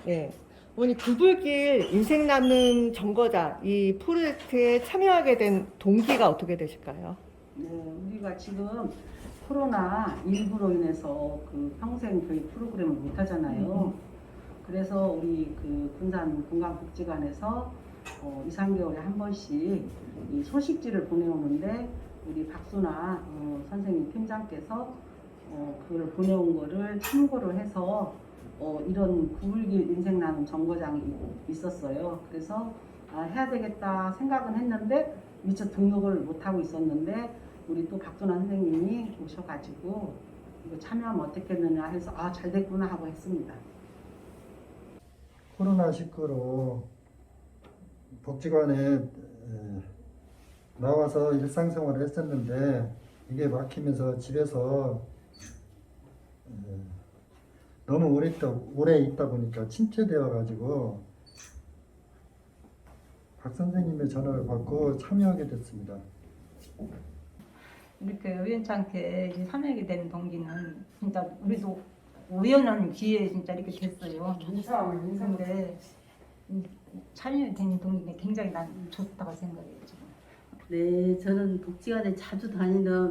네. 어머니 구불길 인생 나눔 정거장 이 프로젝트에 참여하게 된 동기가 어떻게 되실까요? 네, 우리가 지금 코로나19로 인해서 그 평생 교육 프로그램을 못 하잖아요. 그래서 우리 그 군산 건강복지관에서 2, 3개월에 한 번씩 이 소식지를 보내오는데 우리 박순아 선생님 팀장께서 그걸 보내온 거를 참고를 해서 이런 구불길 인생 나눔 정거장이 있었어요. 그래서 해야 되겠다 생각은 했는데 미처 등록을 못 하고 있었는데 우리 또 박순아 선생님이 오셔가지고 이거 참여하면 어떻겠느냐 해서 잘 됐구나 하고 했습니다. 코로나19로 복지관에 나와서 일상생활을 했었는데 이게 막히면서 집에서 너무 오래 있다 보니까 침체되어 가지고 박 선생님의 전화를 받고 참여하게 됐습니다. 이렇게 우연찮게 이제 참여하게 된 동기는 진짜 우리도 우연한 기회에 진짜 이렇게 됐어요. 근데 참여된 동기가 굉장히 난 좋다고 생각해요. 지금. 네, 저는 복지관에 자주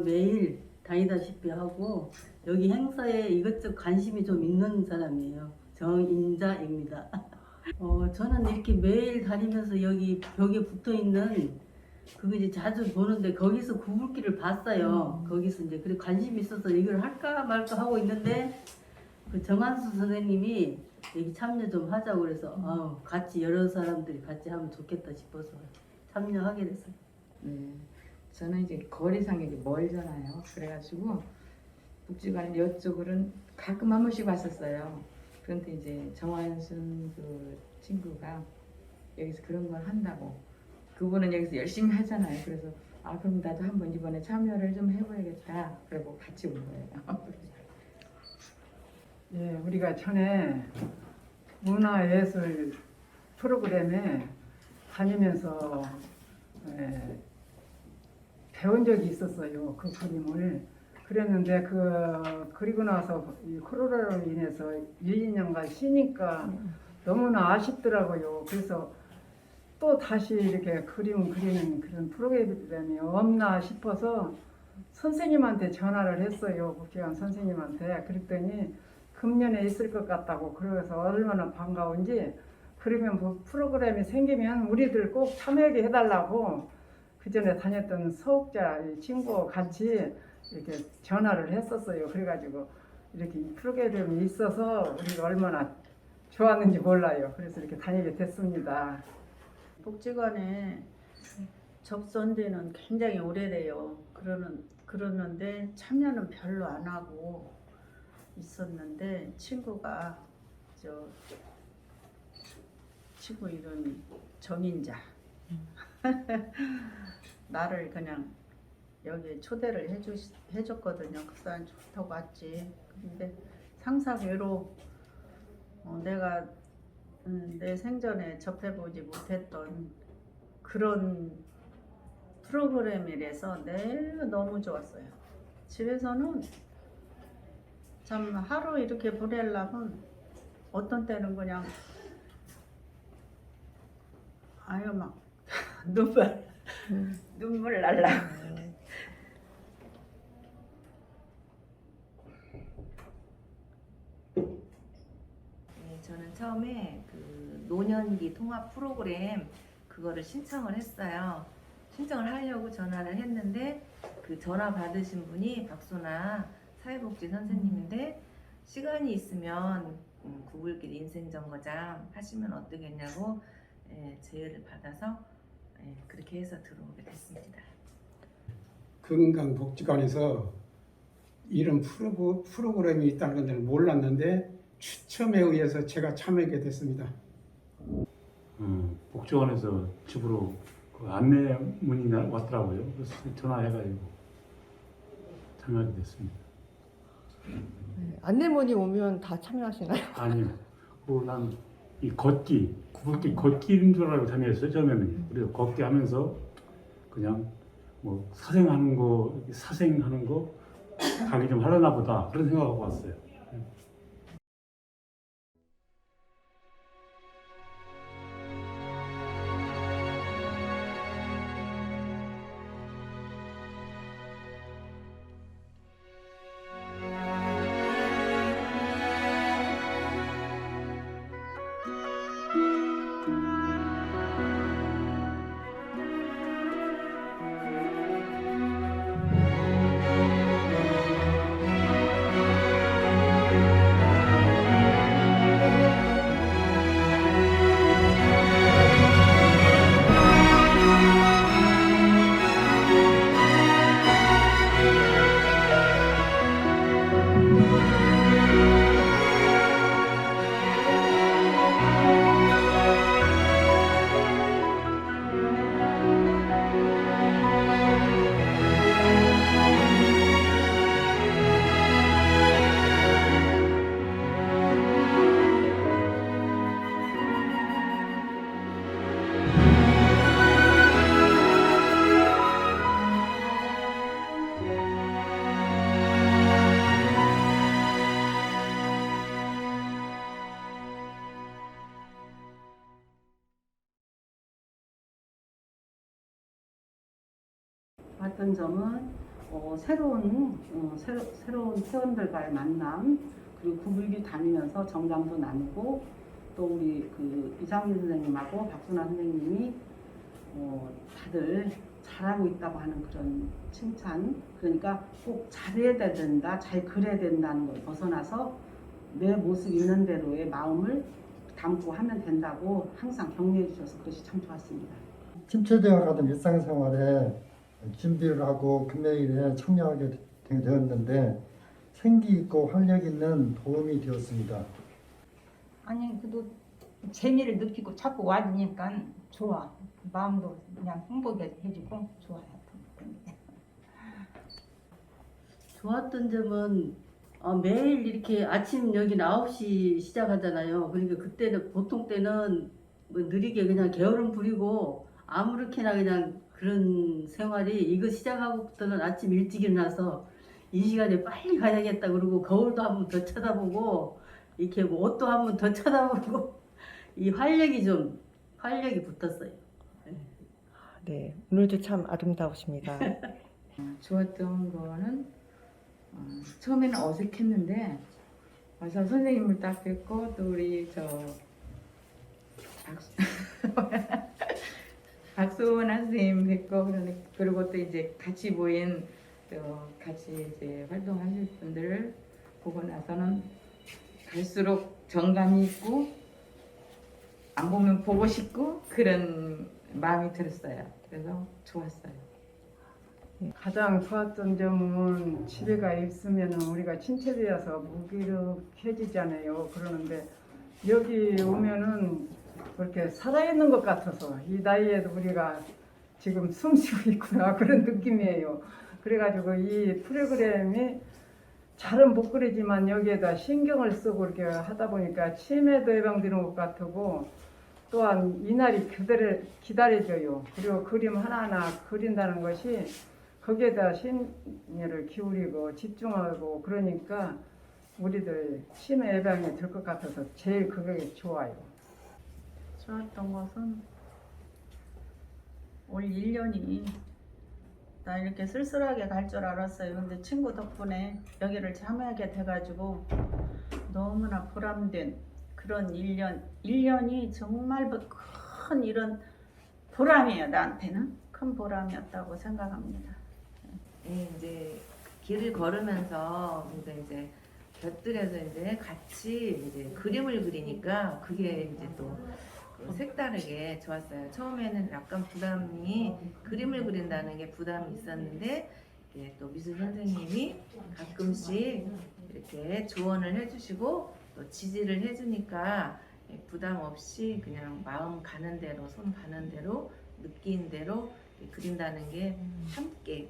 매일 다니다시피 하고 여기 행사에 이것저것 관심이 좀 있는 사람이에요. 정인자입니다. 저는 이렇게 매일 다니면서 여기 벽에 붙어 있는 그거 이제 자주 보는데 거기서 구불길을 봤어요. 거기서 이제 그래 관심이 있어서 이걸 할까 말까 하고 있는데 그 정한수 선생님이 여기 참여 좀 하자고 그래서 같이 여러 사람들이 같이 하면 좋겠다 싶어서 참여하게 됐어요. 저는 이제 거리상이 이제 멀잖아요. 그래가지고 복지관 이쪽으로는 가끔 한 번씩 왔었어요. 그런데 이제 정한순 그 친구가 여기서 그런 걸 한다고 그분은 여기서 열심히 하잖아요. 그래서 그럼 나도 한번 이번에 참여를 좀 해봐야겠다. 그리고 같이 온 거예요. 예, 우리가 전에 문화예술 프로그램에 다니면서 배운 적이 있었어요. 그 그림을. 그랬는데 그리고 나서 이 코로나로 인해서 1, 2년간 쉬니까 너무나 아쉽더라고요. 그래서 또 다시 이렇게 그림 그리는 그런 프로그램이 없나 싶어서 선생님한테 전화를 했어요. 복지관 선생님한테. 그랬더니 금년에 있을 것 같다고 그래서 얼마나 반가운지 그러면 뭐 프로그램이 생기면 우리들 꼭 참여하게 해달라고 그 전에 다녔던 서욱자 친구와 같이 이렇게 전화를 했었어요. 그래가지고 이렇게 이 프로그램이 있어서 우리가 얼마나 좋았는지 몰라요. 그래서 이렇게 다니게 됐습니다. 복지관에 접수한 지는 굉장히 오래돼요. 그러는데 참여는 별로 안 하고 있었는데 친구가 친구 이름이 정인자 나를 그냥 여기 초대를 해줬거든요. 그 사람 좋다고 왔지. 근데 상사외로 내가 내 생전에 접해보지 못했던 그런 프로그램이라서 너무 좋았어요. 집에서는 참 하루 이렇게 보내려면 어떤 때는 그냥 막 눈물 날라. 네, 저는 처음에 그 노년기 통합 프로그램 그거를 신청을 했어요. 신청을 하려고 전화를 했는데 그 전화 받으신 분이 박순아 사회복지 선생님인데 시간이 있으면 구불길 인생정거장 하시면 어떠겠냐고 제의를 받아서 그렇게 해서 들어오게 됐습니다. 건강복지관에서 이런 프로그램이 있다는 건 몰랐는데 추첨에 의해서 제가 참여하게 됐습니다. 복지관에서 집으로 그 안내문이 왔더라고요. 그래서 전화해가지고 참여하게 됐습니다. 안내문이 오면 다 참여하시나요? 아니요. 난 이 구불길 걷기인 줄 알고 참여했어요. 처음에는. 그래서 걷기 하면서 그냥 뭐 사생하는 거 가기 좀 하려나 보다 그런 생각하고 왔어요. 좋았던 점은 새로운 회원들과의 만남, 그리고 구불기 다니면서 정담도 나누고, 또 우리 그 이상민 선생님하고 박순환 선생님이 다들 잘하고 있다고 하는 그런 칭찬, 그러니까 꼭 잘해야 된다, 잘 그래야 된다는 걸 벗어나서 내 모습 있는 대로의 마음을 담고 하면 된다고 항상 격려해 주셔서 그것이 참 좋았습니다. 침체되어 가던 일상생활에 준비를 하고 금요일에 참여하게 되었는데 생기 있고 활력 있는 도움이 되었습니다. 아니 그래도 재미를 느끼고 자꾸 와주니까 좋아. 마음도 그냥 행복해지고 좋아요. 좋았던 점은 매일 이렇게 아침 여기는 9시 시작하잖아요. 그러니까 그때는 보통 때는 뭐 느리게 그냥 게으름 부리고 아무렇게나 그냥 그런 생활이 이거 시작하고부터는 아침 일찍 일어나서 이 시간에 빨리 가야겠다 그러고 거울도 한 번 더 쳐다보고 이렇게 뭐 옷도 한 번 더 쳐다보고 이 활력이 붙었어요. 네, 오늘도 참 아름다우십니다. 좋았던 거는 처음에는 어색했는데 와서 선생님을 딱 뵙고 또 우리 박수원 선생님 뵙고 그리고 또 이제 같이 모인 또 같이 이제 활동하실 분들을 보고 나서는 갈수록 정감이 있고 안 보면 보고 싶고 그런 마음이 들었어요. 그래서 좋았어요. 가장 좋았던 점은 집에가 있으면 우리가 침체되어서 무기력해지잖아요. 그러는데 여기 오면은 그렇게 살아있는 것 같아서 이 나이에도 우리가 지금 숨쉬고 있구나 그런 느낌이에요. 그래가지고 이 프로그램이 잘은 못 그리지만 여기에다 신경을 쓰고 이렇게 하다 보니까 치매도 예방되는 것 같고 또한 이날이 기다려져요. 그리고 그림 하나하나 그린다는 것이 거기에다 심혈을 기울이고 집중하고 그러니까 우리들 치매 예방이 될 것 같아서 제일 그게 좋아요. 좋았던 것은 올 1년이 나 이렇게 쓸쓸하게 갈 줄 알았어요. 근데 친구 덕분에 여기를 참여하게 돼가지고 너무나 보람된 그런 1년이 정말 큰 이런 보람이에요. 나한테는 큰 보람이었다고 생각합니다. 네, 이제 길을 걸으면서 이제 곁들여서 이제 같이 이제 그림을 그리니까 그게 이제 또 색다르게 좋았어요. 처음에는 약간 부담이 그림을 그린다는 게 부담이 있었는데 또 미술 선생님이 가끔씩 이렇게 조언을 해주시고 또 지지를 해주니까 부담 없이 그냥 마음 가는 대로 손 가는 대로 느낀 대로 그린다는 게 함께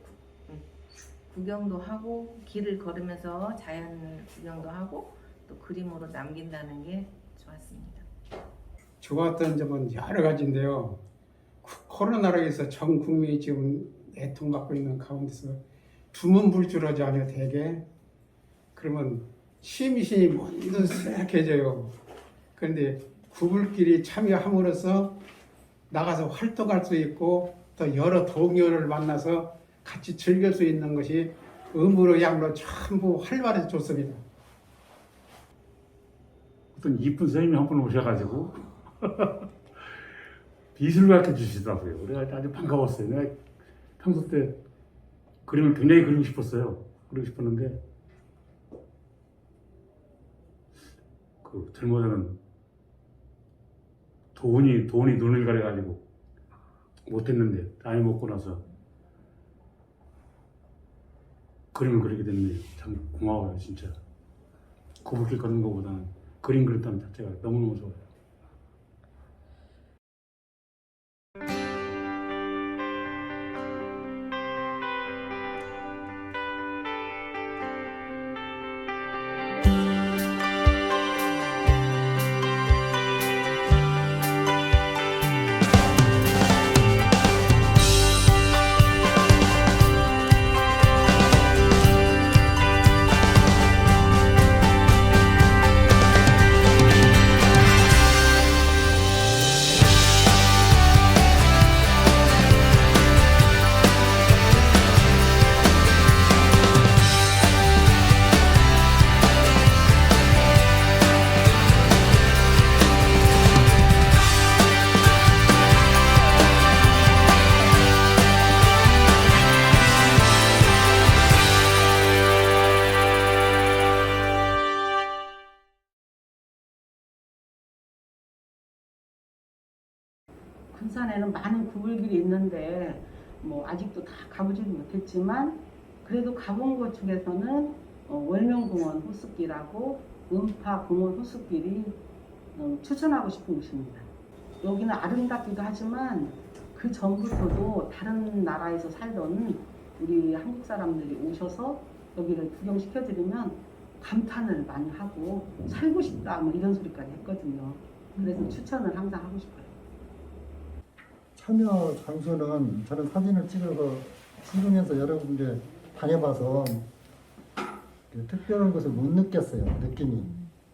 구경도 하고 길을 걸으면서 자연 구경도 하고 또 그림으로 남긴다는 게 좋았습니다. 좋았던 점은 여러 가지인데요. 코로나로 해서 전 국민이 지금 애통받고 있는 가운데서 두문불출하잖아요. 대개 그러면 심신이 먼저 쇠약해져요. 그런데 구불길이 참여함으로써 나가서 활동할 수 있고 또 여러 동료를 만나서 같이 즐길 수 있는 것이 음으로 양으로 전부 활발해서 좋습니다. 어떤 이쁜 선생님이 한 분 오셔가지고 미술을 가르쳐 주시더라고요. 그래서 아주 반가웠어요. 내가 평소 때 그림을 굉장히 그리고 싶었어요. 그리고 싶었는데 그 젊어서는 돈이 눈을 가려가지고 못했는데 나이 먹고 나서 그림을 그리게 됐네요. 참 고마워요, 진짜. 거북길 걷는 것보다는 그림 그렸다는 자체가 너무너무 좋아요. 군산에는 많은 구불길이 있는데 뭐 아직도 다 가보지는 못했지만 그래도 가본 것 중에서는 월명공원 호수길하고 음파공원 호수길이 추천하고 싶은 곳입니다. 여기는 아름답기도 하지만 그 전부터도 다른 나라에서 살던 우리 한국 사람들이 오셔서 여기를 구경시켜드리면 감탄을 많이 하고 살고 싶다 뭐 이런 소리까지 했거든요. 그래서 추천을 항상 하고 싶어요. 참여 장소는 저는 사진을 찍어서 신중해서 여러 군데 다녀봐서 특별한 것을 못 느꼈어요. 느낌이.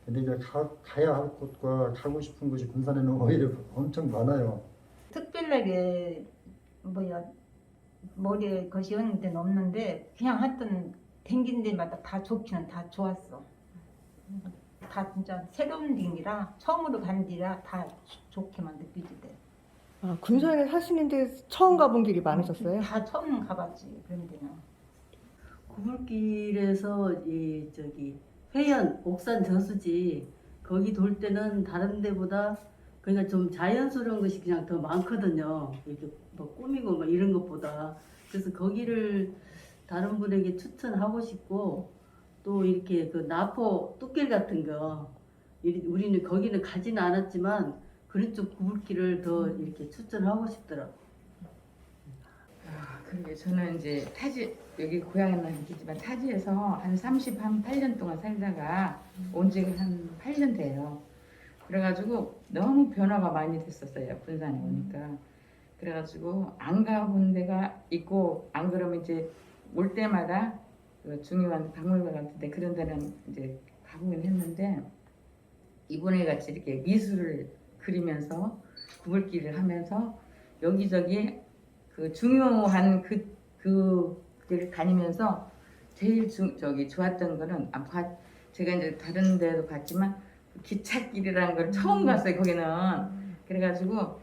근데 이제 가야 할 곳과 가고 싶은 곳이 군산에는 오히려 엄청 많아요. 특별하게 머리에 것이 있는 데는 없는데 그냥 하여튼 댕긴 데마다 다 좋기는 다 좋았어. 다 진짜 새로운 데이라 처음으로 간 데라 다 좋게만 느껴지대. 아, 군산에 사시는데 처음 가본 길이 많으셨어요? 다 처음 가봤지 그런 데는. 구불길에서 회연 옥산 저수지 거기 돌 때는 다른 데보다 그러니까 좀 자연스러운 것이 그냥 더 많거든요. 이렇게 뭐 꾸미고 뭐 이런 것보다. 그래서 거기를 다른 분에게 추천하고 싶고 또 이렇게 그 나포 뚝길 같은 거 우리는 거기는 가지는 않았지만 그런 쪽 구불길을 더 이렇게 추천하고 싶더라고. 그러게 저는 이제 타지 여기 고향은 아니지만 타지에서 한 38년 동안 살다가 온 지가 한 8년 돼요. 그래가지고 너무 변화가 많이 됐었어요. 군산에 오니까. 그래가지고 안 가본 데가 있고 안 그러면 이제 올 때마다 그 중요한 박물관 같은데 그런 데는 이제 가보긴 했는데 이번에 같이 이렇게 미술을 그리면서 구불길을 하면서 여기저기 그 중요한 그를 다니면서 제일 좋았던 거는 제가 이제 다른 데도 갔지만 기찻길이라는 걸 처음 갔어요. 거기는 그래가지고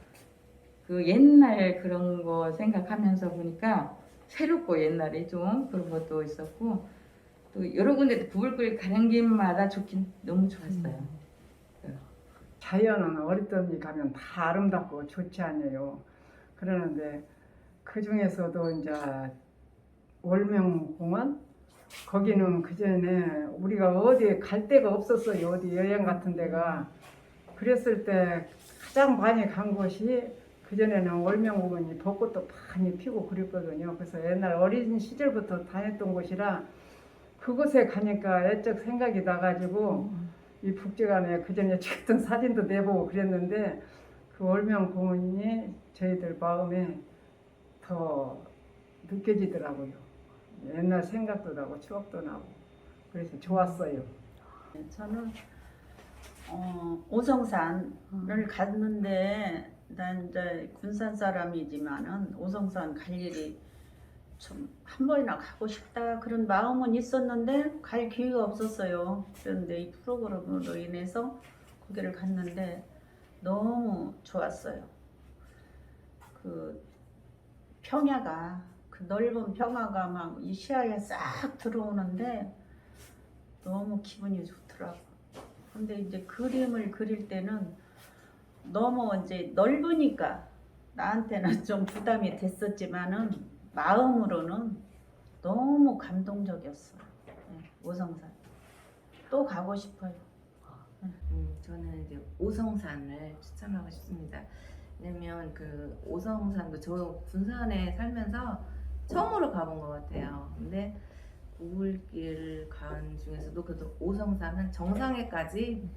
그 옛날 그런 거 생각하면서 보니까 새롭고 옛날에 좀 그런 것도 있었고 또 여러 군데 구불길 가는 길마다 좋긴 너무 좋았어요. 자연은 어리더니 가면 다 아름답고 좋지 않아요. 그러는데 그 중에서도 이제 월명공원 거기는 그 전에 우리가 어디 갈 데가 없었어요. 어디 여행 같은 데가. 그랬을 때 가장 많이 간 곳이 그 전에는 월명공원이 벚꽃도 많이 피고 그랬거든요. 그래서 옛날 어린 시절부터 다녔던 곳이라 그곳에 가니까 애적 생각이 나가지고 이 북지간에 그 전에 찍었던 사진도 내보고 그랬는데 그 월명공원이 저희들 마음에 더 느껴지더라고요. 옛날 생각도 나고 추억도 나고 그래서 좋았어요. 저는 오성산을 갔는데 난 이제 군산 사람이지만은 오성산 갈 일이 좀 한 번이나 가고 싶다 그런 마음은 있었는데 갈 기회가 없었어요. 그런데 이 프로그램으로 인해서 거기를 갔는데 너무 좋았어요. 그 평야가 그 넓은 평야가 막 이 시야에 싹 들어오는데 너무 기분이 좋더라고. 근데 이제 그림을 그릴 때는 너무 이제 넓으니까 나한테는 좀 부담이 됐었지만은 마음으로는 너무 감동적이었어. 네, 오성산 또 가고 싶어요. 저는 이제 오성산을 추천하고 싶습니다. 왜냐면 그 오성산도 저 군산에 살면서 처음으로 가본 것 같아요. 근데 구불길 간 중에서도 그래도 오성산은 정상에까지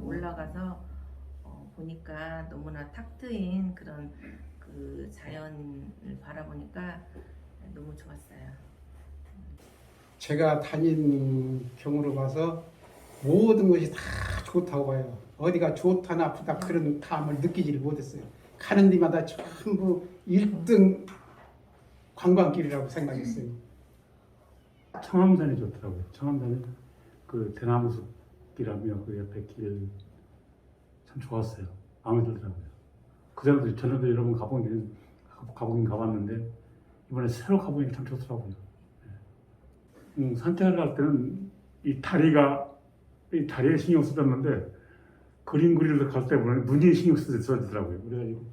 올라가서 보니까 너무나 탁 트인 그런 그 자연을 바라보니까 너무 좋았어요. 제가 다닌 경우로 봐서 모든 것이 다 좋다고 봐요. 어디가 좋다 나쁘다 그런 감을 느끼지를 못했어요. 가는 데마다 전부 1등 관광길이라고 생각했어요. 청암산이 좋더라고요. 청암산에 그 대나무 숲길하며 그 옆에 길 참 좋았어요. 마음에 들더라고요. 그전에도 전에도 여러 번 가보긴 가봤는데 이번에 새로 가보니 참 좋더라고요. 산책을 할 때는 이 다리에 신경 쓰였는데 그림 그리러 갈 때 보면 눈이 신경 쓰더라고요. 그래가지고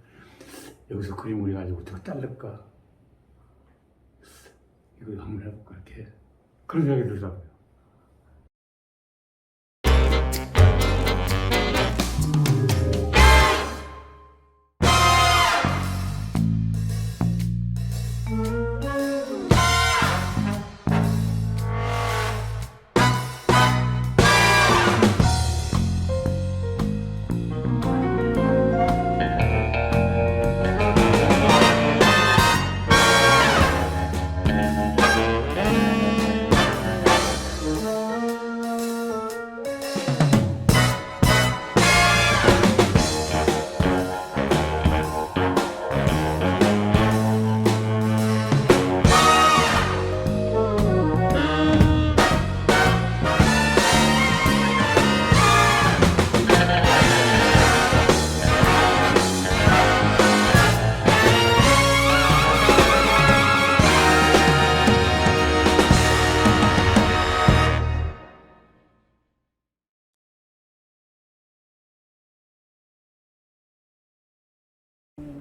여기서 그림을 가지고 어떻게 자를까? 이거 한번 해볼까 이렇게 그런 생각이 들더라고요.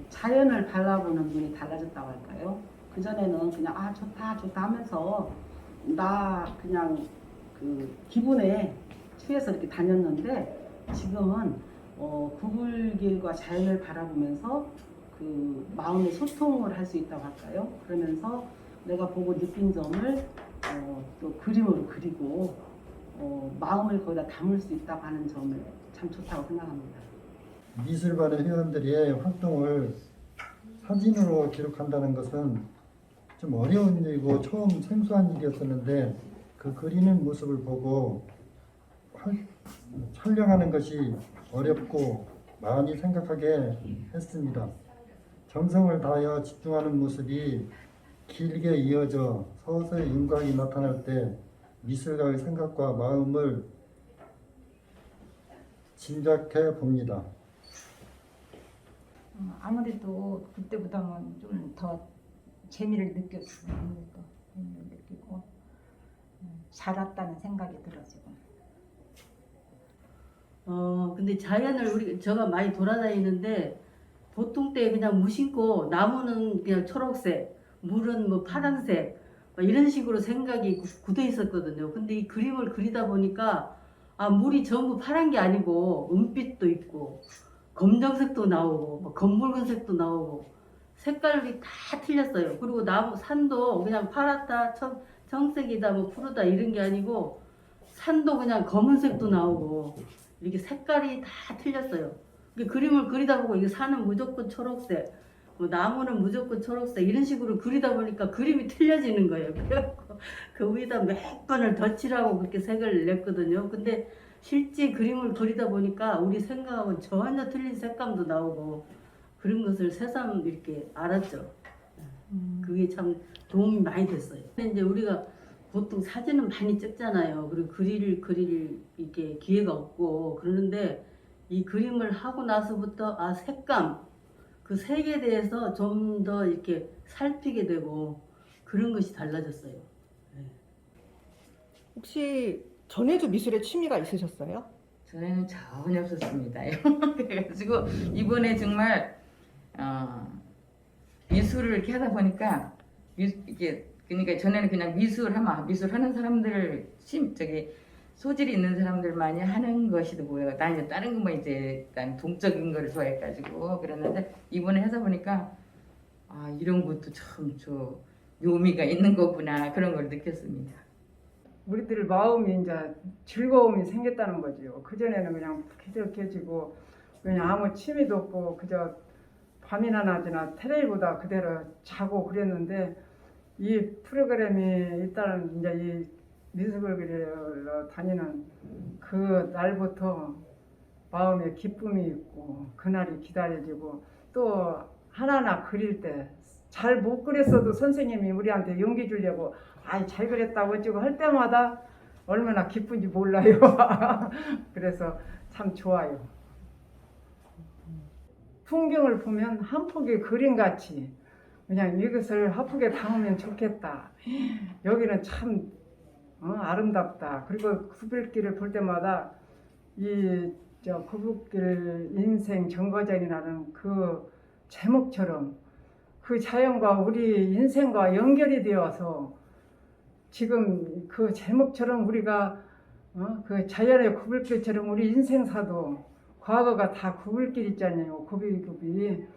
자연을 바라보는 눈이 달라졌다고 할까요? 그전에는 그냥 아 좋다 좋다 하면서 나 그냥 그 기분에 취해서 이렇게 다녔는데 지금은 구불길과 자연을 바라보면서 그 마음의 소통을 할 수 있다고 할까요? 그러면서 내가 보고 느낀 점을 또 그림으로 그리고 마음을 거기다 담을 수 있다고 하는 점을 참 좋다고 생각합니다. 미술반의 회원들의 활동을 사진으로 기록한다는 것은 좀 어려운 일이고 처음 생소한 일이었었는데 그 그리는 모습을 보고 촬영하는 것이 어렵고 많이 생각하게 했습니다. 정성을 다하여 집중하는 모습이 길게 이어져 서서히 윤곽이 나타날 때 미술가의 생각과 마음을 짐작해 봅니다. 아무래도 그때보다는 좀 더 재미를 느꼈어요. 아무래도 재미를 느끼고 잘했다는 생각이 들어 지금. 근데 자연을 제가 많이 돌아다니는데 보통 때 그냥 무심코 나무는 그냥 초록색, 물은 뭐 파란색 막 이런 식으로 생각이 굳어 있었거든요. 근데 이 그림을 그리다 보니까 아 물이 전부 파란 게 아니고 은빛도 있고 검정색도 나오고 뭐 검붉은색도 나오고 색깔이 다 틀렸어요. 그리고 나무 산도 그냥 파랗다 청색이다 뭐 푸르다 이런 게 아니고 산도 그냥 검은색도 나오고 이렇게 색깔이 다 틀렸어요. 그림을 그리다 보고 이게 산은 무조건 초록색, 뭐 나무는 무조건 초록색 이런 식으로 그리다 보니까 그림이 틀려지는 거예요. 그래갖고 그 위에다 몇 번을 덧칠하고 그렇게 색을 냈거든요. 근데 실제 그림을 그리다 보니까 우리 생각하고 전혀 틀린 색감도 나오고 그런 것을 새삼 이렇게 알았죠. 그게 참 도움이 많이 됐어요. 근데 이제 우리가 보통 사진은 많이 찍잖아요. 그리고 그릴 이렇게 기회가 없고 그러는데 이 그림을 하고 나서부터 아 색감 그 색에 대해서 좀 더 이렇게 살피게 되고 그런 것이 달라졌어요. 혹시 전에도 미술에 취미가 있으셨어요? 저는 전혀 없었습니다. 그래가지고 이번에 정말 미술을 이렇게 하다 보니까 이게 그러니까 전에는 그냥 미술하는 사람들 소질이 있는 사람들만이 하는 것이도 뭐예요. 난 이제 다른 거 뭐 이제 난 동적인 거를 좋아해가지고 그랬는데 이번에 하다 보니까 아 이런 것도 참 저 묘미가 있는 거구나 그런 걸 느꼈습니다. 우리들 마음이 이제 즐거움이 생겼다는 거지요. 그전에는 그냥 푸석해지고 그냥 아무 취미도 없고 그저 밤이나 낮이나 텔레비보다 그대로 자고 그랬는데 이 프로그램이 일단은 이제 이 미술을 그리러 다니는 그 날부터 마음에 기쁨이 있고 그날이 기다려지고 또 하나하나 그릴 때 잘 못 그렸어도 선생님이 우리한테 용기 주려고 아이 잘 그렸다고 어쩌고 할 때마다 얼마나 기쁜지 몰라요. 그래서 참 좋아요. 풍경을 보면 한 폭의 그림같이 그냥 이것을 화폭에 담으면 좋겠다. 여기는 참 아름답다. 그리고 구불길을 볼 때마다 이 구불길 인생 정거장이라는 그 제목처럼 그 자연과 우리 인생과 연결이 되어서 지금 그 제목처럼 우리가 그 자연의 구불길처럼 우리 인생사도 과거가 다 구불길 있잖아요. 구비구비.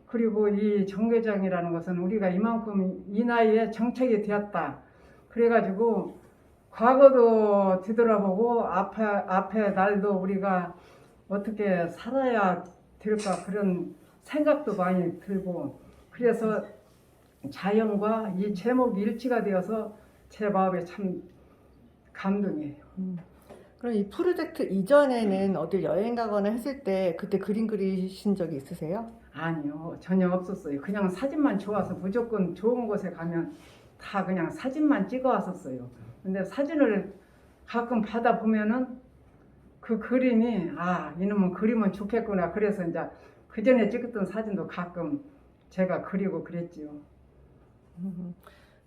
그리고 이 정계장이라는 것은 우리가 이만큼 이 나이에 정착이 되었다. 그래가지고 과거도 뒤돌아보고 앞에 날도 우리가 어떻게 살아야 될까 그런 생각도 많이 들고 그래서 자연과 이 제목이 일치가 되어서 제 마음에 참 감동이에요. 그럼 이 프로젝트 이전에는 어딜 여행 가거나 했을 때 그때 그림 그리신 적이 있으세요? 아니요, 전혀 없었어요. 그냥 사진만 좋아서 무조건 좋은 곳에 가면 다 그냥 사진만 찍어 왔었어요. 근데 사진을 가끔 받아 보면은 그 그림이 이놈은 그림은 좋겠구나. 그래서 이제 그 전에 찍었던 사진도 가끔 제가 그리고 그랬지요.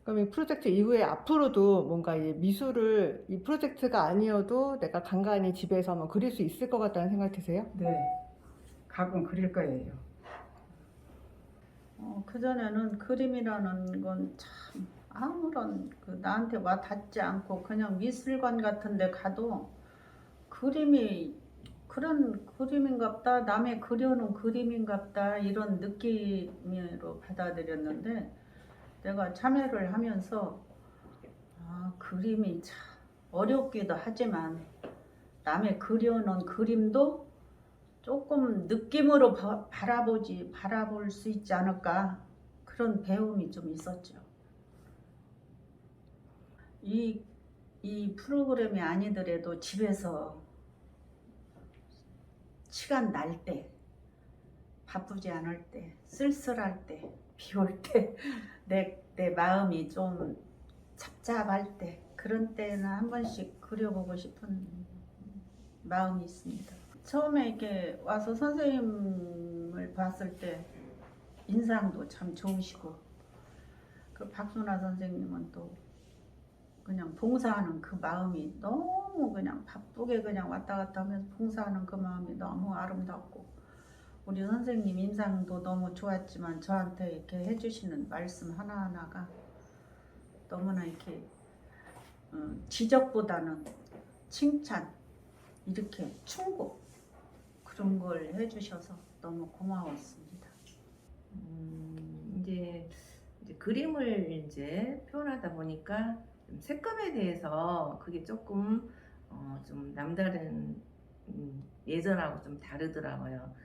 그럼 이 프로젝트 이후에 앞으로도 뭔가 이 미술을 이 프로젝트가 아니어도 내가 간간히 집에서 한번 그릴 수 있을 것 같다는 생각 드세요? 네, 가끔 그릴 거예요. 그전에는 그림이라는 건 참 아무런 나한테 와 닿지 않고 그냥 미술관 같은 데 가도 그림이 그런 그림인갑다, 남의 그려놓은 그림인갑다 이런 느낌으로 받아들였는데 내가 참여를 하면서 그림이 참 어렵기도 하지만 남의 그려놓은 그림도 조금 느낌으로 바라볼 수 있지 않을까 그런 배움이 좀 있었죠. 이 프로그램이 아니더라도 집에서 시간 날 때, 바쁘지 않을 때, 쓸쓸할 때, 비 올 때, 내 마음이 좀 잡잡할 때 그런 때는 한 번씩 그려보고 싶은 마음이 있습니다. 처음에 이렇게 와서 선생님을 봤을 때 인상도 참 좋으시고 그 박순아 선생님은 또 그냥 봉사하는 그 마음이 너무 그냥 바쁘게 그냥 왔다 갔다 하면서 봉사하는 그 마음이 너무 아름답고 우리 선생님 인상도 너무 좋았지만 저한테 이렇게 해주시는 말씀 하나하나가 너무나 이렇게 지적보다는 칭찬 이렇게 충고 그런 걸 해주셔서 너무 고마웠습니다. 이제 그림을 이제 표현하다 보니까 색감에 대해서 그게 조금 좀 남다른 예전하고 좀 다르더라고요.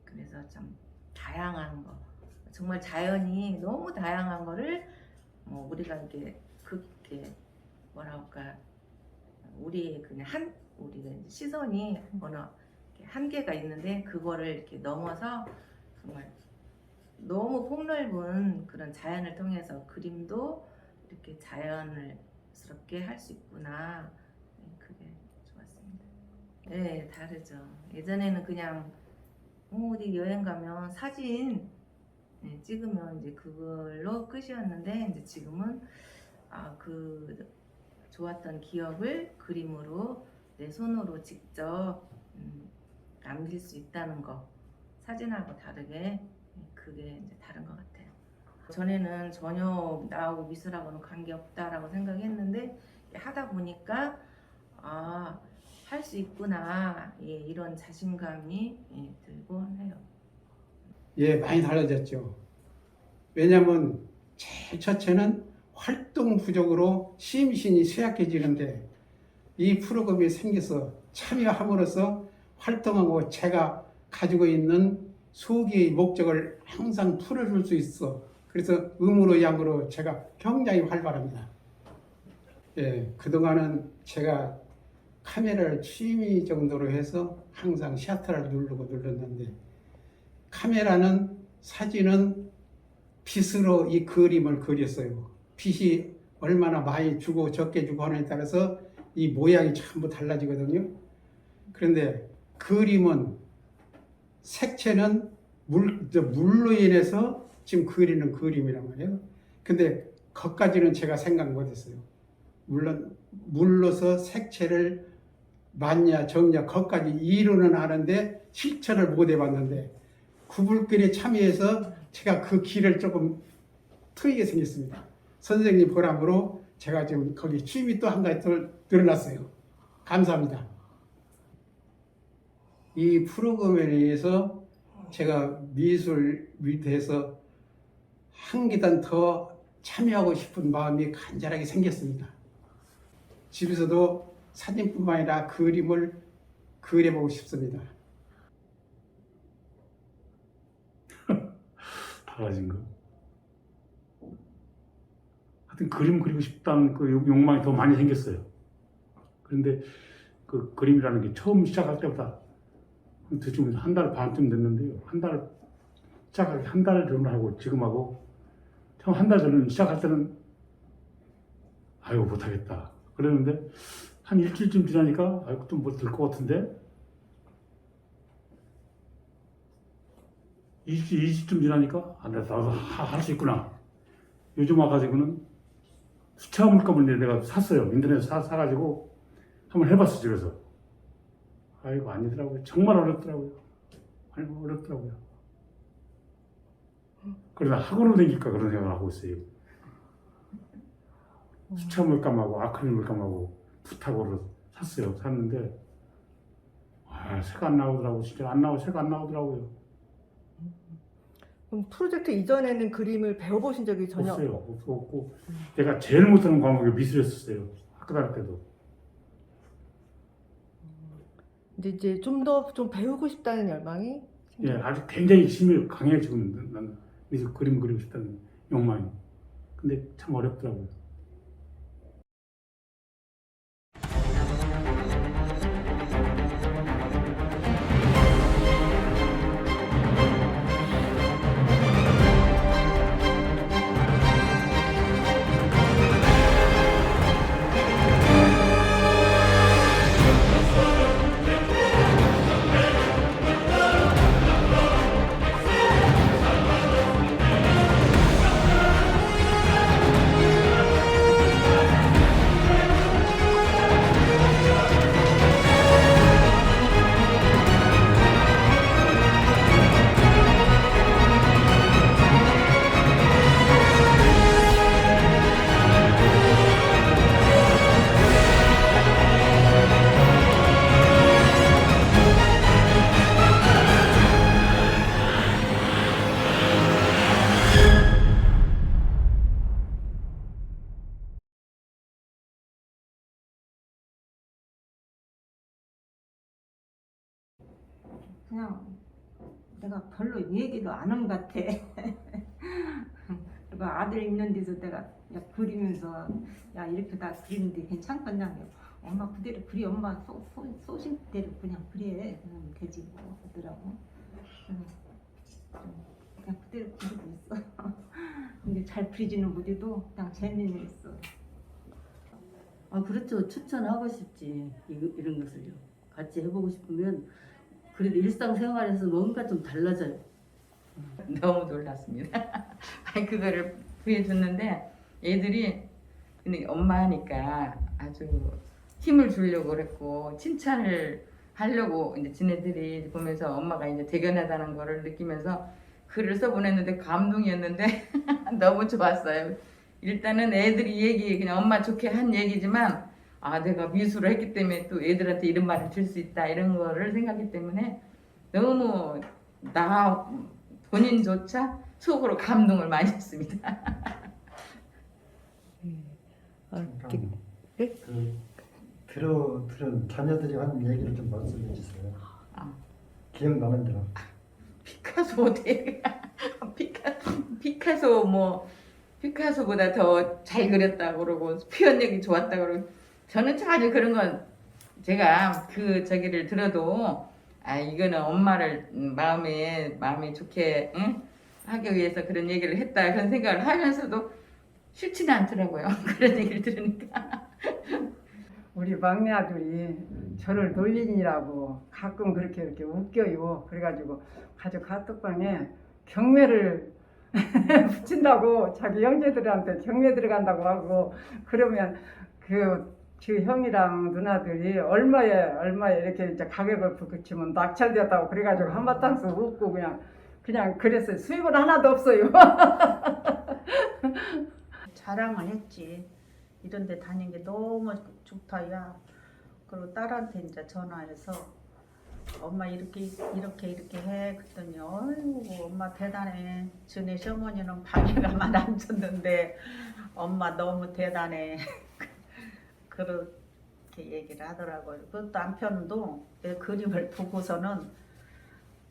그래서 좀 다양한 거 정말 자연이 너무 다양한 거를 우리가 이렇게 그렇게 뭐라 할까 우리의 그냥 우리가 이제 시선이 어느 한계가 있는데 그거를 이렇게 넘어서 정말 너무 폭넓은 그런 자연을 통해서 그림도 이렇게 자연스럽게 할 수 있구나. 그게 좋았습니다. 네, 다르죠. 예전에는 그냥 어디 여행 가면 사진 찍으면 이제 그걸로 끝이었는데 이제 지금은 그 좋았던 기억을 그림으로 내 손으로 직접 남길 수 있다는 거 사진하고 다르게 그게 이제 다른 것 같아요. 전에는 전혀 나하고 미술하고는 관계없다라고 생각했는데 하다 보니까 할 수 있구나 이런 자신감이 들고 해요. 많이 달라졌죠. 왜냐하면 제일 첫째는 활동 부족으로 심신이 쇠약해지는데 이 프로그램이 생겨서 참여함으로써 활동하고 제가 가지고 있는 소기의 목적을 항상 풀어줄 수 있어. 그래서 음으로 양으로 제가 굉장히 활발합니다. 그동안은 제가 카메라를 취미 정도로 해서 항상 셔터를 눌렀는데 카메라는 사진은 빗으로 이 그림을 그렸어요. 빗이 얼마나 많이 주고 적게 주고 하느냐에 따라서 이 모양이 전부 달라지거든요. 그런데 그림은 색채는 물로 인해서 지금 그리는 그림이란 말이에요. 근데 그것까지는 제가 생각 못했어요. 물론 물로서 색채를 맞냐 적냐 그것까지 이론은 아는데 실천을 못 해봤는데 구불길에 참여해서 제가 그 길을 조금 트이게 생겼습니다. 선생님 보람으로 제가 지금 거기 취미 또 한 가지 또 늘어났어요. 감사합니다. 이 프로그램에 의해서 제가 미술 밑에서 한 계단 더 참여하고 싶은 마음이 간절하게 생겼습니다. 집에서도 사진뿐만 아니라 그림을 그려보고 싶습니다. 달라진 거. 하여튼 그림 그리고 싶다는 그 욕망이 더 많이 생겼어요. 그런데 그 그림이라는 게 처음 시작할 때보다 대충 한 달 반쯤 됐는데요. 시작하기 한 달 전하고 지금하고 처음 한 달 전에 시작할 때는 아이고 못하겠다 그랬는데 한 일주일쯤 지나니까 아이고 좀 뭐 될 것 같은데 20쯤 지나니까 아, 나도 할 수 있구나. 요즘 와가지고는 수채화 물감을 내가 샀어요. 인터넷에서 사가지고 한번 해봤어 집에서. 아이고 아니더라고요. 정말 어렵더라고요. 아이고 어렵더라고요. 그러다 학원을 다닐까 그런 생각을 하고 있어요. 수채화 물감하고 아크릴 물감하고 붓하고를 샀어요. 샀는데 새가 안 나오더라고. 진짜 새가 안 나오더라고요. 그럼 프로젝트 이전에는 그림을 배워보신 적이 전혀 없어요. 없고 내가 제일 못하는 과목이 미술이었어요. 학교 다닐 때도. 이제 좀 더 좀 배우고 싶다는 열망이 예, 아주 굉장히 힘이 강해요. 지금 나는 미술 그림 그리고 싶다는 욕망이. 근데 참 어렵더라고요. 그냥 내가 별로 얘기도 안 한 것 같아. 그리고 아들 있는 데서 내가 야, 그리면서 야 이렇게 다 그리는데 괜찮겠냐. 엄마 그대로 그리 엄마 소신대로 그냥 그래. 그냥 되지 뭐 하더라고. 그냥 그대로 그리고 있어. 근데 잘 그리지는 못해도 그냥 재미는 있어. 아 그렇죠. 추천하고 싶지. 이런 것을요. 같이 해보고 싶으면 그래도 일상생활에서 뭔가 좀 달라져요. 너무 놀랐습니다. 아니 그거를 구해줬는데 애들이 근데 엄마니까 아주 힘을 주려고 그랬고 칭찬을 하려고 이제 지네들이 보면서 엄마가 이제 대견하다는 거를 느끼면서 글을 써보냈는데 감동이었는데 너무 좋았어요. 일단은 애들이 얘기 그냥 엄마 좋게 한 얘기지만 아 내가 미술을 했기 때문에 또 애들한테 이런 말을 줄 수 있다 이런 거를 생각했기 때문에 너무 나 본인조차 속으로 감동을 많이 했습니다. 네? 들은 자녀들이 하는 얘기를 좀 말씀해 주세요. 기억나는 대로. 피카소 어떻게 피카소 뭐 피카소보다 더 잘 그렸다고 그러고 표현력이 좋았다고 그러고 저는 전혀 그런 건 제가 그 저기를 들어도 아 이거는 엄마를 마음에 좋게 응? 하기 위해서 그런 얘기를 했다 그런 생각을 하면서도 싫지는 않더라고요. 그런 얘기를 들으니까. 우리 막내 아들이 저를 놀린이라고 가끔 그렇게 웃겨요. 그래가지고 가족 카톡방에 경매를 붙인다고 자기 형제들한테 경매 들어간다고 하고 그러면 그 형이랑 누나들이 얼마에 이렇게 이제 가격을 붙이면 낙찰되었다고 그래가지고 한바탕 웃고 그냥 그냥 그랬어요. 수입은 하나도 없어요. 자랑을 했지. 이런 데 다닌 게 너무 좋다, 야. 그리고 딸한테 이제 전화해서 엄마 이렇게 해. 그랬더니 어이구 엄마 대단해. 전에 시어머니는 방에 가만 앉았는데 엄마 너무 대단해. 그렇게 얘기를 하더라고요. 그 남편도 내 그림을 보고서는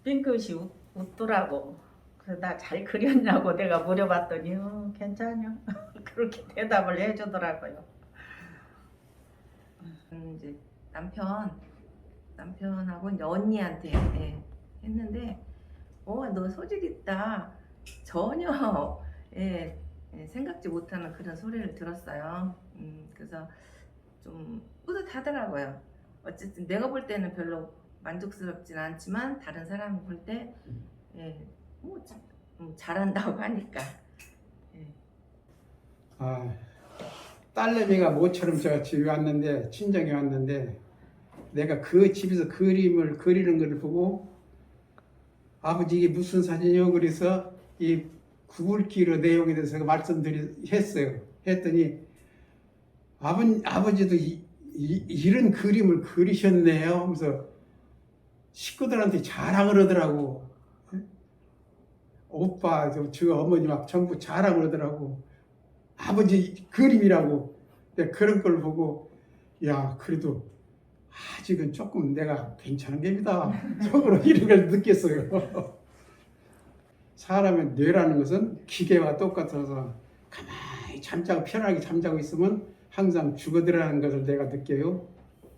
빙긋이 웃더라고. 그래서 나 잘 그렸냐고 내가 물어봤더니 괜찮냐 그렇게 대답을 해주더라고요. 이제 남편하고 이제 언니한테 했는데 너 소질 있다. 전혀 생각지 못하는 그런 소리를 들었어요. 그래서 좀 뿌듯하더라고요. 어쨌든 내가 볼 때는 별로 만족스럽진 않지만 다른 사람이 볼 때 잘한다고 하니까. 딸내미가 모처럼 저 집에 왔는데, 친정에 왔는데 내가 그 집에서 그림을 그리는 걸 보고 아버지 이게 무슨 사진이요? 그래서 이 구글기로 내용에 대해서 말씀했어요. 했더니 아버지도 이런 그림을 그리셨네요 하면서 식구들한테 자랑을 하더라고. 오빠, 저 어머니 막 전부 자랑을 하더라고. 아버지 그림이라고. 그런 걸 보고 야 그래도 아직은 조금 내가 괜찮은 겁니다. 속으로 이런 걸 느꼈어요. 사람의 뇌라는 것은 기계와 똑같아서 가만히 잠자고 편하게 잠자고 있으면 항상 죽어들어가는 것을 내가 느껴요.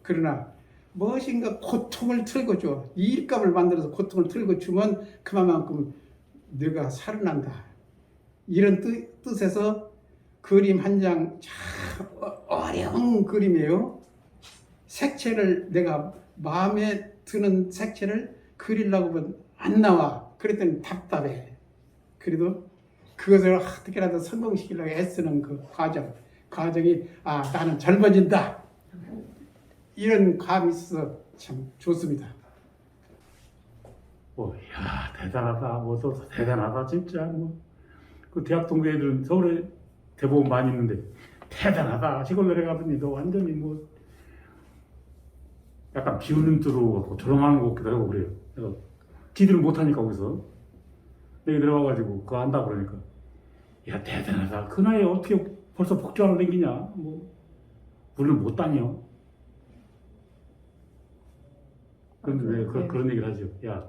그러나 무엇인가 고통을 틀고 줘. 일감을 만들어서 고통을 틀고 주면 그만큼 뇌가 살아난다. 이런 뜻에서 그림 한 장 참 어려운 그림이에요. 색채를 내가 마음에 드는 색채를 그리려고 하면 안 나와. 그랬더니 답답해. 그래도 그것을 어떻게라도 성공시키려고 애쓰는 그 과정이 나는 젊어진다. 이런 감이 있어서 참 좋습니다. 야 대단하다. 또 대단하다 진짜. 그 대학 동기 애들은 서울에 대부분 많이 있는데 대단하다. 시골 내려가더니 너 완전히 약간 비웃는 뜻으로 조롱하는 것 같기도 하고 그래요. 그래서 지들은 못하니까 거기서 여기 내려와가지고 그거 한다 그러니까 야 대단하다. 그 나이에 어떻게 벌써 복주하러 다니냐. 우리는 못 다녀. 그런데 왜 그런 얘기를 하죠. 야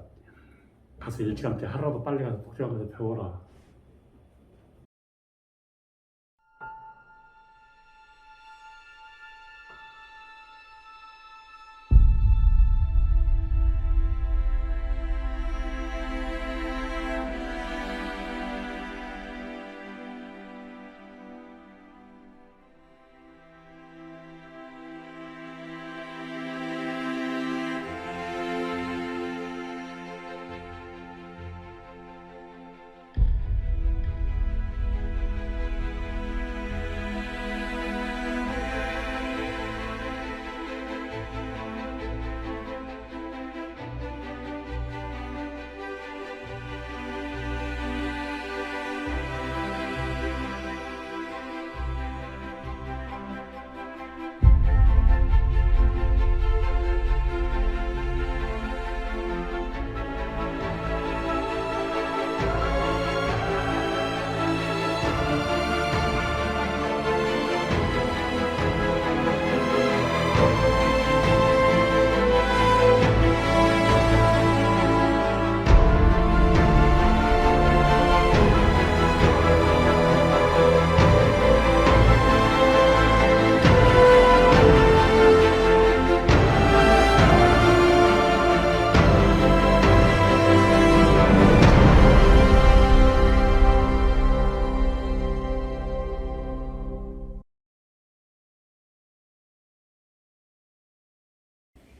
가서 일찌감치 하루라도 빨리 가서 복주하면서 배워라.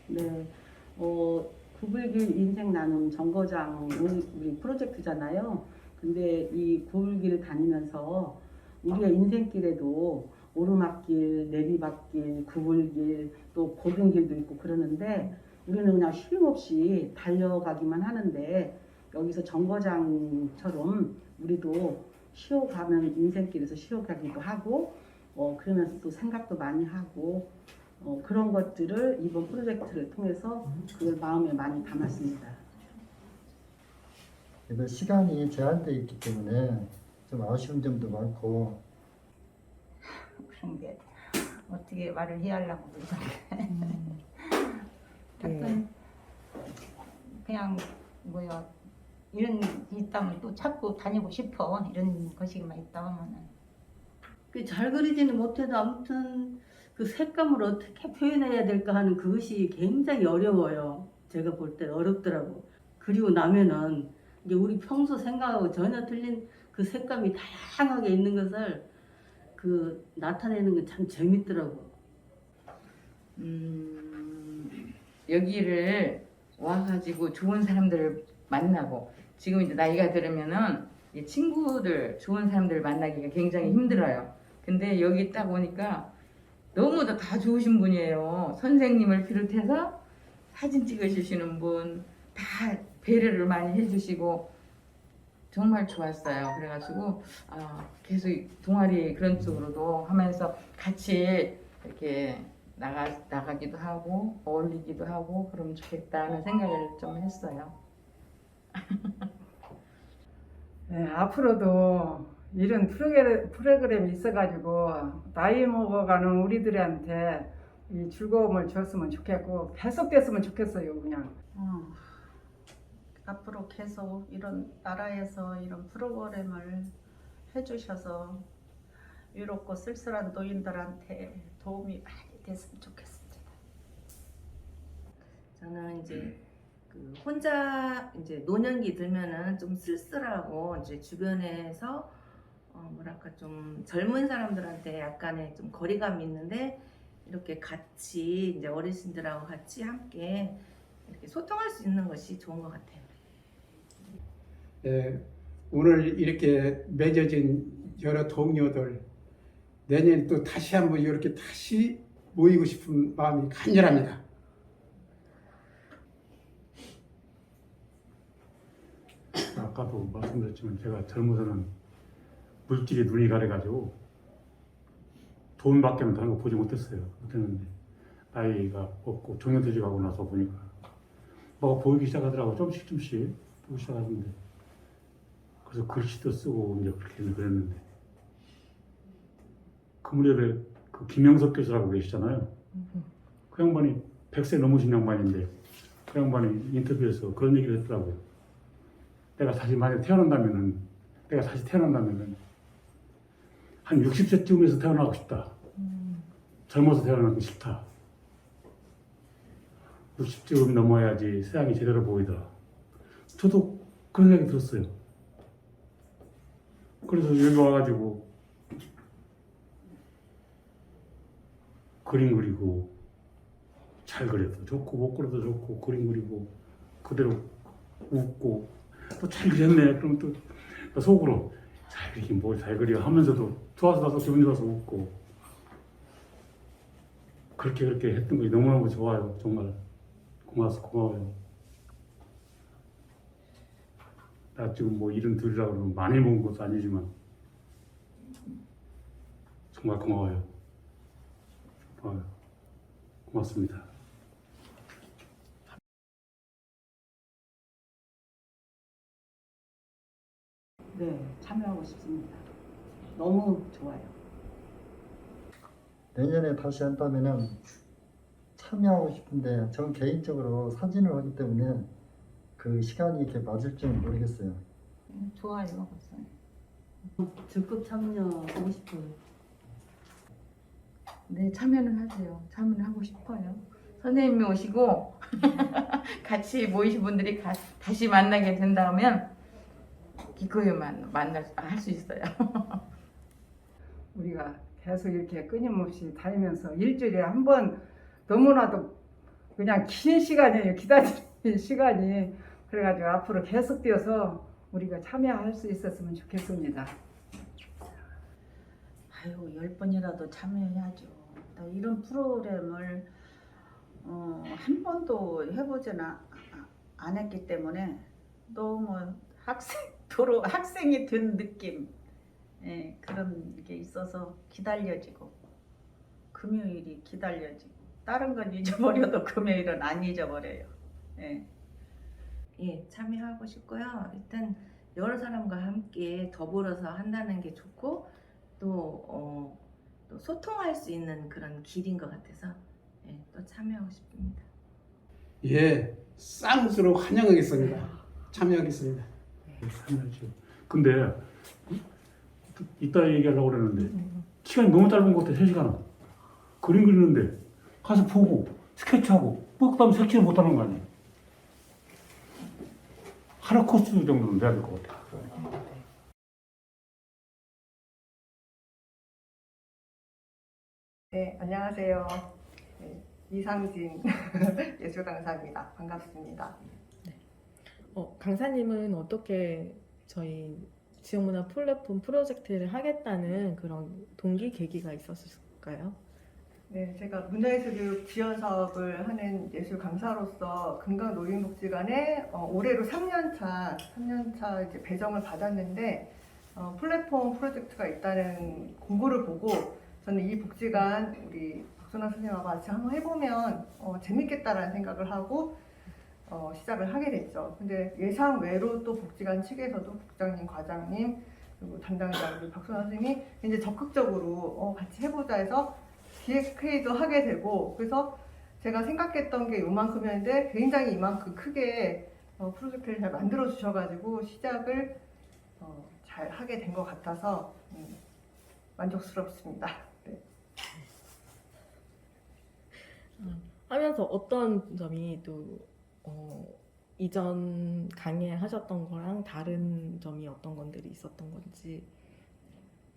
네, 구불길 인생 나눔 정거장 우리 프로젝트잖아요. 근데 이 구불길을 다니면서 우리가 인생길에도 오르막길, 내리막길, 구불길, 또 고등길도 있고 그러는데 우리는 그냥 쉼 없이 달려가기만 하는데 여기서 정거장처럼 우리도 쉬어가면 인생길에서 쉬어가기도 하고 그러면서 또 생각도 많이 하고 그런 것들을 이번 프로젝트를 통해서 그걸 마음에 많이 담았습니다. 그래서 시간이 제한되어 있기 때문에 좀 아쉬운 점도 많고 그런 게 어떻게 말을 해야 하려고 그러죠. 네. 그냥 뭐야 이런 게 있다면 또 찾고 다니고 싶어. 이런 것이만 있다 하면은. 잘 그리지는 못해도 아무튼 그 색감을 어떻게 표현해야 될까 하는 그것이 굉장히 어려워요. 제가 볼 때 어렵더라고. 그리고 나면은 이게 우리 평소 생각하고 전혀 틀린 그 색감이 다양하게 있는 것을 그 나타내는 건 참 재밌더라고. 여기를 와가지고 좋은 사람들을 만나고 지금 이제 나이가 들으면은 이 친구들 좋은 사람들을 만나기가 굉장히 힘들어요. 근데 여기 딱 오니까 너무도 다 좋으신 분이에요. 선생님을 비롯해서 사진 찍으시는 분 다 배려를 많이 해주시고 정말 좋았어요. 그래가지고 계속 동아리 그런 쪽으로도 하면서 같이 이렇게 나가기도 하고 어울리기도 하고 그러면 좋겠다는 생각을 좀 했어요. 네, 앞으로도 이런 프로그램이 있어가지고 나이 먹어가는 우리들한테 이 즐거움을 줬으면 좋겠고 계속됐으면 좋겠어요. 그냥. 앞으로 계속 이런 나라에서 이런 프로그램을 해주셔서 외롭고 쓸쓸한 노인들한테 도움이 많이 됐으면 좋겠습니다. 저는 이제 그 혼자 이제 노년기 들면은 좀 쓸쓸하고 이제 주변에서 뭐랄까 좀 젊은 사람들한테 약간의 좀 거리감이 있는데 이렇게 같이 이제 어르신들하고 같이 함께 이렇게 소통할 수 있는 것이 좋은 것 같아요. 오늘 이렇게 맺어진 여러 동료들 내년 또 다시 한번 이렇게 다시 모이고 싶은 마음이 간절합니다. 아까도 말씀드렸지만 제가 젊어서는 물질에 눈이 가려가지고 돈밖에는 다른 거 보지 못했는데 나이가 없고 정년퇴직 하고 나서 보니까 뭐가 보이기 시작하더라고. 조금씩 보기 시작하는데 그래서 글씨도 쓰고 이제 그렇게 그랬는데 그 무렵에 그 김영석 교수라고 계시잖아요. 그 양반이 100세 넘으신 양반인데 그 양반이 인터뷰에서 그런 얘기를 했더라고요. 내가 다시 태어난다면은 한 60세쯤에서 태어나고 싶다. 젊어서 태어나는 게 싫다. 60쯤 넘어야지 세상이 제대로 보이더라. 저도 그런 생각이 들었어요. 그래서 여기 와가지고 그림 그리고 잘 그려도 좋고 못 그려도 좋고 그림 그리고 그대로 웃고 또 잘 그렸네. 그럼 또 속으로 잘 그리긴 뭘 잘 그려 하면서도 좋아서 기분 좋아서 웃고 그렇게 했던 것이 너무너무 좋아요. 정말 고마워요. 나 지금 뭐 72이라고 그러면 많이 먹은 것도 아니지만 정말 고마워요. 고맙습니다. 네, 참여하고 싶습니다. 너무 좋아요. 내년에 다시 한다면은 참여하고 싶은데 전 개인적으로 사진을 하기 때문에 그 시간이 이렇게 맞을지는 모르겠어요. 좋아요. 적극 참여하고 싶어요. 네, 참여는 하세요. 참여는 하고 싶어요. 선생님이 오시고 같이 모이신 분들이 다시 만나게 된다면 기꺼이 할 수 있어요. 우리가 계속 이렇게 끊임없이 다니면서 일주일에 한 번 너무나도 그냥 긴 시간이에요. 기다리는 시간이. 그래가지고 앞으로 계속되어서 우리가 참여할 수 있었으면 좋겠습니다. 아유 10번이라도 참여해야죠. 나 이런 프로그램을 한 번도 해보지는 안 했기 때문에 너무 학생이 된 느낌. 예, 그런 게 있어서 기다려지고 금요일이 기다려지고 다른 건 잊어버려도 금요일은 안 잊어버려요. 예. 예, 참여하고 싶고요. 일단 여러 사람과 함께 더불어서 한다는 게 좋고 또 소통할 수 있는 그런 길인 것 같아서 예, 또 참여하고 싶습니다. 예, 쌍수로 환영하겠습니다. 참여하겠습니다. 참여하죠. 근데 이따 얘기하려고 그랬는데 시간이 너무 짧은 것 같아. 3시간은. 그림 그리는데 가서 보고 스케치하고 뭐 그다음에 색칠을 못하는 거 아니에요. 하루 코스 정도는 돼야 될 것 같아요. 네, 안녕하세요. 네, 이상진 예술 강사입니다. 반갑습니다. 강사님은 어떻게 저희 지역문화 플랫폼 프로젝트를 하겠다는 그런 동기 계기가 있었을까요? 네, 제가 문화예술교육 지원 사업을 하는 예술 강사로서 금강노인복지관에 올해로 3년차 이제 배정을 받았는데 플랫폼 프로젝트가 있다는 공고를 보고 저는 이 복지관 우리 박선아 선생님하고 같이 한번 해보면 재밌겠다라는 생각을 하고 시작을 하게 됐죠. 근데 예상 외로 또 복지관 측에서도 국장님, 과장님 그리고 담당자 우리 박선아 선생님이 이제 적극적으로 같이 해보자 해서 기획회의도 하게 되고 그래서 제가 생각했던 게 요만큼이었는데 굉장히 이만큼 크게 프로젝트를 잘 만들어 주셔가지고 시작을 잘 하게 된 것 같아서 만족스럽습니다. 네. 하면서 어떤 점이 또 이전 강의하셨던 거랑 다른 점이 어떤 것들이 있었던 건지.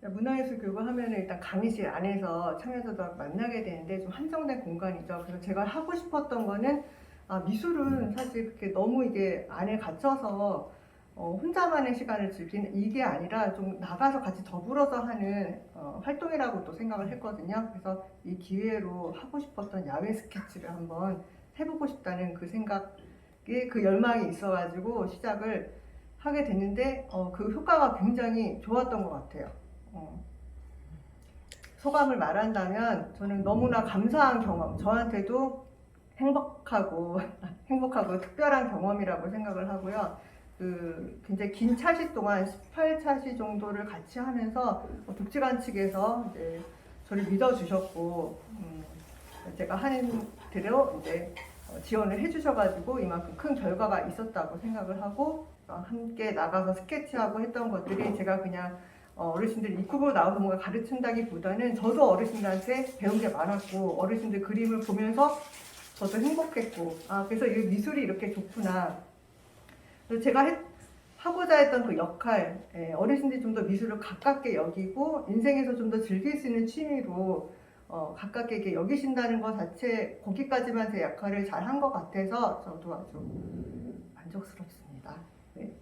문화예술 교육을 하면 일단 강의실 안에서 참여자들과 만나게 되는데 좀 한정된 공간이죠. 그래서 제가 하고 싶었던 거는 미술은 사실 그렇게 너무 이게 안에 갇혀서 혼자만의 시간을 즐기는 이게 아니라 좀 나가서 같이 더불어서 하는 활동이라고 또 생각을 했거든요. 그래서 이 기회로 하고 싶었던 야외 스케치를 한번 해보고 싶다는 그 생각에 그 열망이 있어가지고 시작을 하게 됐는데 그 효과가 굉장히 좋았던 것 같아요. 소감을 말한다면 저는 너무나 감사한 경험, 저한테도 행복하고 특별한 경험이라고 생각을 하고요. 굉장히 긴 차시 동안 18차시 정도를 같이 하면서 복지관 측에서 이제 저를 믿어주셨고 제가 하는 대로 이제 지원을 해주셔가지고 이만큼 큰 결과가 있었다고 생각을 하고 함께 나가서 스케치하고 했던 것들이 제가 그냥 어르신들 입구로 나와서 뭔가 가르친다기보다는 저도 어르신들한테 배운 게 많았고 어르신들 그림을 보면서 저도 행복했고 그래서 이 미술이 이렇게 좋구나. 그래서 제가 하고자 했던 그 역할, 어르신들이 좀 더 미술을 가깝게 여기고 인생에서 좀 더 즐길 수 있는 취미로 가깝게 이렇게 여기신다는 것 자체 거기까지만 제 역할을 잘 한 것 같아서 저도 아주 만족스럽습니다. 네.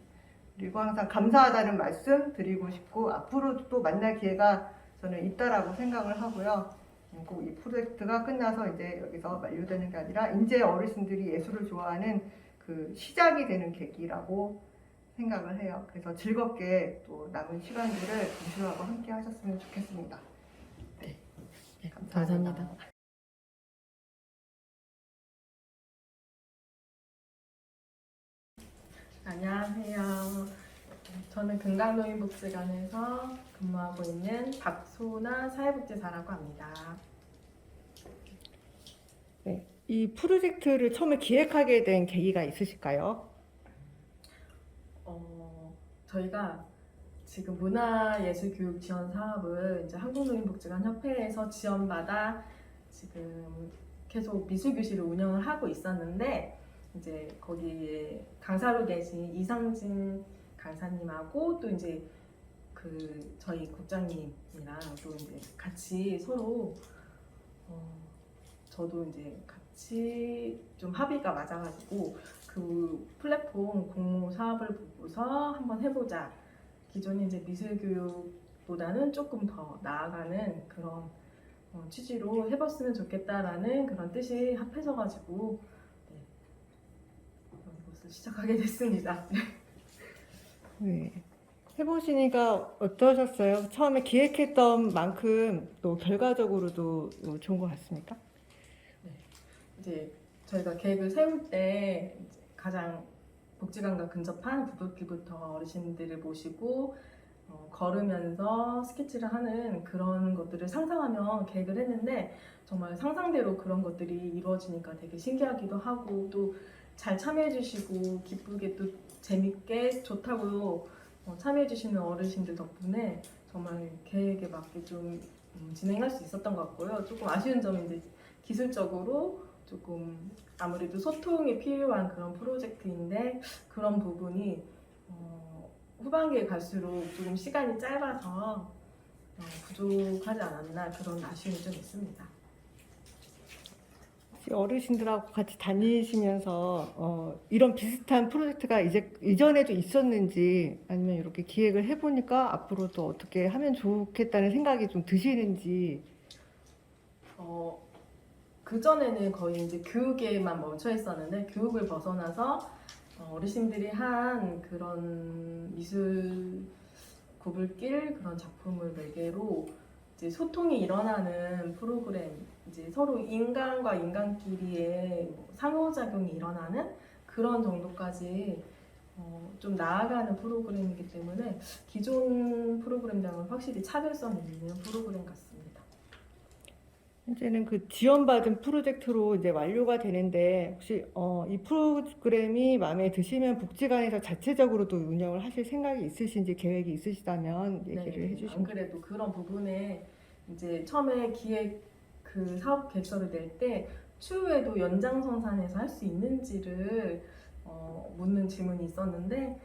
그리고 항상 감사하다는 말씀 드리고 싶고 앞으로 또 만날 기회가 저는 있다라고 생각을 하고요. 꼭 이 프로젝트가 끝나서 이제 여기서 만료되는 게 아니라 이제 어르신들이 예술을 좋아하는 그 시작이 되는 계기라고 생각을 해요. 그래서 즐겁게 또 남은 시간들을 미술하고 함께 하셨으면 좋겠습니다. 네, 감사합니다. 안녕하세요. 저는 금강노인복지관에서 근무하고 있는 박소나 사회복지사라고 합니다. 네, 이 프로젝트를 처음에 기획하게 된 계기가 있으실까요? 저희가 지금 문화예술교육 지원 사업을 이제 한국노인복지관 협회에서 지원받아 지금 계속 미술교실을 운영을 하고 있었는데 이제 거기에 강사로 계신 이상진 강사님하고 또 이제 그 저희 국장님이랑 또 이제 같이 서로 저도 이제 같이 좀 합의가 맞아가지고 그 플랫폼 공모 사업을 보고서 한번 해보자. 기존에 이제 미술교육보다는 조금 더 나아가는 그런 취지로 해봤으면 좋겠다라는 그런 뜻이 합해져가지고 네, 이것을 시작하게 됐습니다. 네. 해보시니까 어떠셨어요? 처음에 기획했던 만큼 또 결과적으로도 좋은 것 같습니까? 이제 저희가 계획을 세울 때 이제 가장 복지관과 근접한 부둣길부터 어르신들을 모시고 걸으면서 스케치를 하는 그런 것들을 상상하며 계획을 했는데 정말 상상대로 그런 것들이 이루어지니까 되게 신기하기도 하고 또 잘 참여해 주시고 기쁘게 또 재밌게 좋다고 참여해 주시는 어르신들 덕분에 정말 계획에 맞게 좀 진행할 수 있었던 것 같고요. 조금 아쉬운 점은 이제 기술적으로 조금 아무래도 소통이 필요한 그런 프로젝트인데 그런 부분이 후반기에 갈수록 조금 시간이 짧아서 부족하지 않았나 그런 아쉬움이 좀 있습니다. 어르신들하고 같이 다니시면서 이런 비슷한 프로젝트가 이전에도 있었는지 아니면 이렇게 기획을 해보니까 앞으로 또 어떻게 하면 좋겠다는 생각이 좀 드시는지. 그전에는 거의 이제 교육에만 멈춰 있었는데 교육을 벗어나서 어르신들이 한 그런 미술 구불길 그런 작품을 매개로 이제 소통이 일어나는 프로그램, 이제 서로 인간과 인간끼리의 상호작용이 일어나는 그런 정도까지 좀 나아가는 프로그램이기 때문에 기존 프로그램과는 확실히 차별성이 있는 프로그램 같습니다. 현재는 그 지원받은 프로젝트로 이제 완료가 되는데 혹시 이 프로그램이 마음에 드시면 복지관에서 자체적으로도 운영을 하실 생각이 있으신지 계획이 있으시다면 얘기를 해주시면. 안 그래도 그런 부분에 이제 처음에 기획 그 사업 계획서를 낼 때 추후에도 연장선상에서 할 수 있는지를 묻는 질문이 있었는데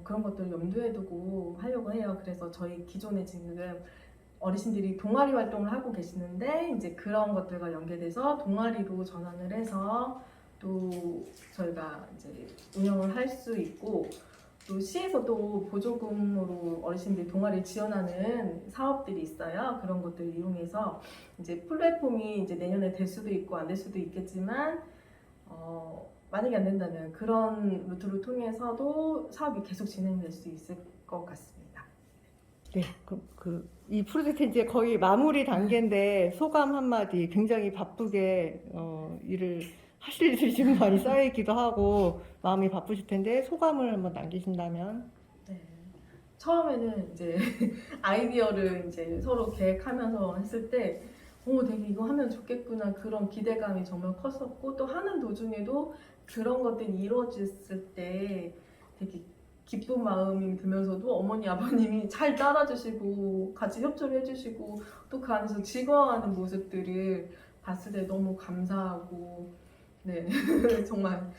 그런 것들을 염두에 두고 하려고 해요. 그래서 저희 기존에 지금 어르신들이 동아리 활동을 하고 계시는데 이제 그런 것들과 연계돼서 동아리로 전환을 해서 또 저희가 이제 운영을 할 수 있고 또 시에서도 보조금으로 어르신들 동아리 지원하는 사업들이 있어요. 그런 것들을 이용해서 이제 플랫폼이 이제 내년에 될 수도 있고 안 될 수도 있겠지만 만약에 안 된다면 그런 루트를 통해서도 사업이 계속 진행될 수 있을 것 같습니다. 네, 이 프로젝트 이제 거의 마무리 단계인데 소감 한마디. 굉장히 바쁘게 일을 하실 많이 쌓이기도 하고 마음이 바쁘실 텐데 소감을 한번 남기신다면. 네. 처음에는 이제 아이디어를 이제 서로 계획하면서 했을 때 되게 이거 하면 좋겠구나 그런 기대감이 정말 컸었고 또 하는 도중에도 그런 것들이 이루어졌을 때 되게 기쁜 마음이 들면서도 어머니 아버님이 잘 따라주시고 같이 협조를 해주시고 또 그 안에서 즐거워하는 모습들을 봤을 때 너무 감사하고 네 정말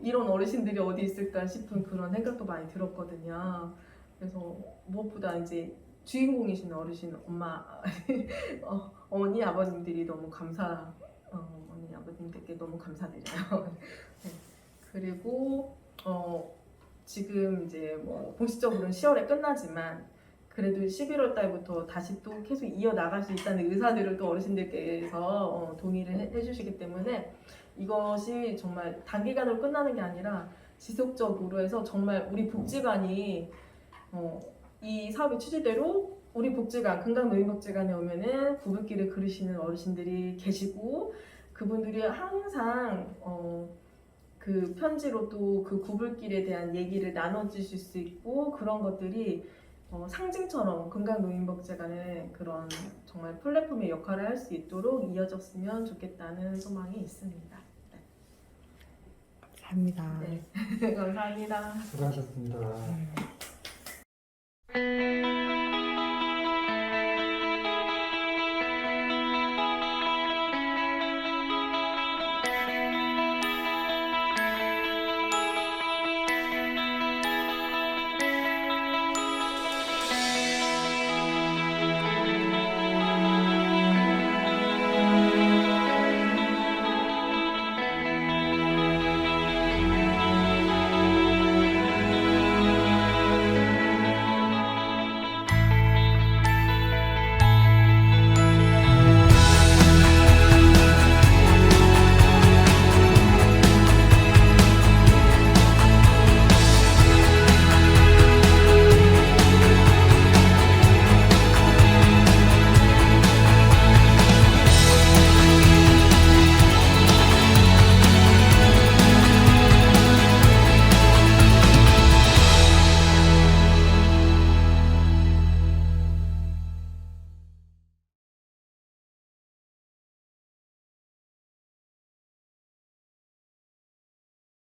이런 어르신들이 어디 있을까 싶은 그런 생각도 많이 들었거든요. 그래서 무엇보다 이제 주인공이신 어르신 어머니 아버님들이 너무 어머니 아버님들께 너무 감사드려요. 네. 그리고 지금 이제 뭐 공식적으로는 10월에 끝나지만 그래도 11월 달부터 다시 또 계속 이어나갈 수 있다는 의사들을 또 어르신들께서 동의를 해주시기 때문에 이것이 정말 단기간으로 끝나는 게 아니라 지속적으로 해서 정말 우리 복지관이 이 사업의 취지대로 우리 복지관, 금강노인복지관에 오면은 구불길을 그리시는 어르신들이 계시고 그분들이 항상 그 편지로 또 그 구불길에 대한 얘기를 나눠주실 수 있고 그런 것들이 상징처럼 금강노인복지관의 그런 정말 플랫폼의 역할을 할 수 있도록 이어졌으면 좋겠다는 소망이 있습니다. 네. 감사합니다. 네. 감사합니다. 수고하셨습니다.